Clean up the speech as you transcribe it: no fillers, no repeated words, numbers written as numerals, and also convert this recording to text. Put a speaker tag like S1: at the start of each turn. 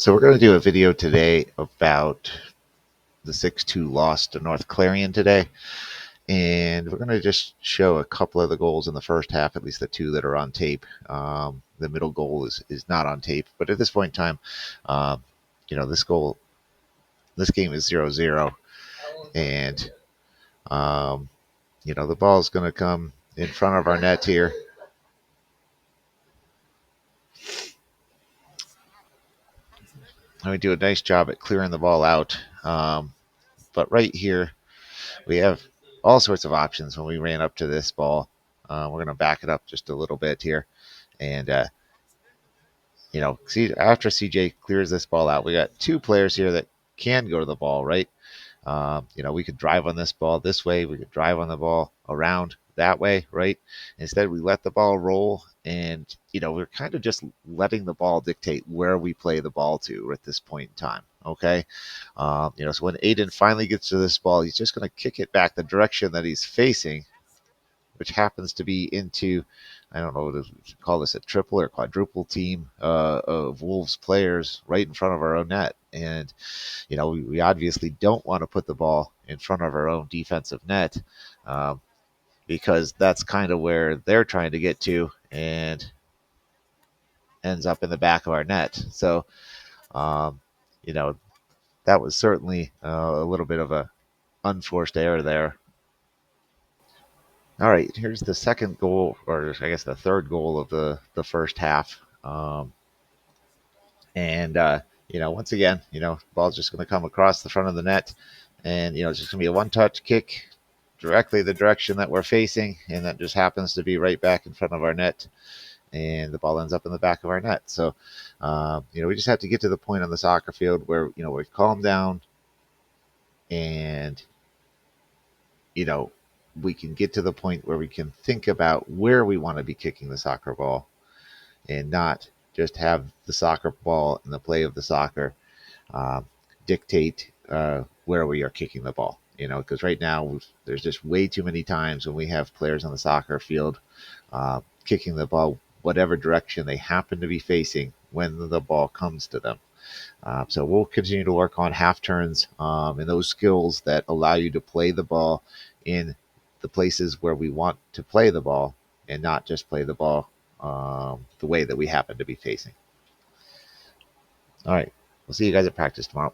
S1: So we're going to do a video today about the 6-2 loss to North Clarion today. And we're going to just show a couple of the goals in the first half, at least the two that are on tape. The middle goal is not on tape, but at this point in time, this game is 0-0. And, the ball is going to come in front of our net here. And we do a nice job at clearing the ball out. But right here, we have all sorts of options when we ran up to this ball. We're going to back it up just a little bit here. And, see, after CJ clears this ball out, we got two players here that can go to the ball, right? We could drive on this ball this way. We could drive on the ball around that way, right? Instead, we let the ball roll, and we're kind of just letting the ball dictate where we play the ball to at this point in time. Okay, so when Aiden finally gets to this ball, he's just going to kick it back the direction that he's facing, which happens to be into, I don't know, to call this a triple or quadruple team of Wolves players right in front of our own net. And, we obviously don't want to put the ball in front of our own defensive net because that's kind of where they're trying to get to and ends up in the back of our net. So, um, that was certainly a little bit of a unforced error there. All right, here's the second goal, or I guess the third goal of the first half. And once again, ball's just going to come across the front of the net, and it's just going to be a one-touch kick directly the direction that we're facing, and that just happens to be right back in front of our net, and the ball ends up in the back of our net. So, we just have to get to the point on the soccer field where we calm down, and we can get to the point where we can think about where we want to be kicking the soccer ball and not just have the soccer ball and the play of the soccer dictate where we are kicking the ball. Because right now there's just way too many times when we have players on the soccer field kicking the ball whatever direction they happen to be facing when the ball comes to them. So we'll continue to work on half turns and those skills that allow you to play the ball in the places where we want to play the ball and not just play the ball the way that we happen to be facing. All right. We'll see you guys at practice tomorrow.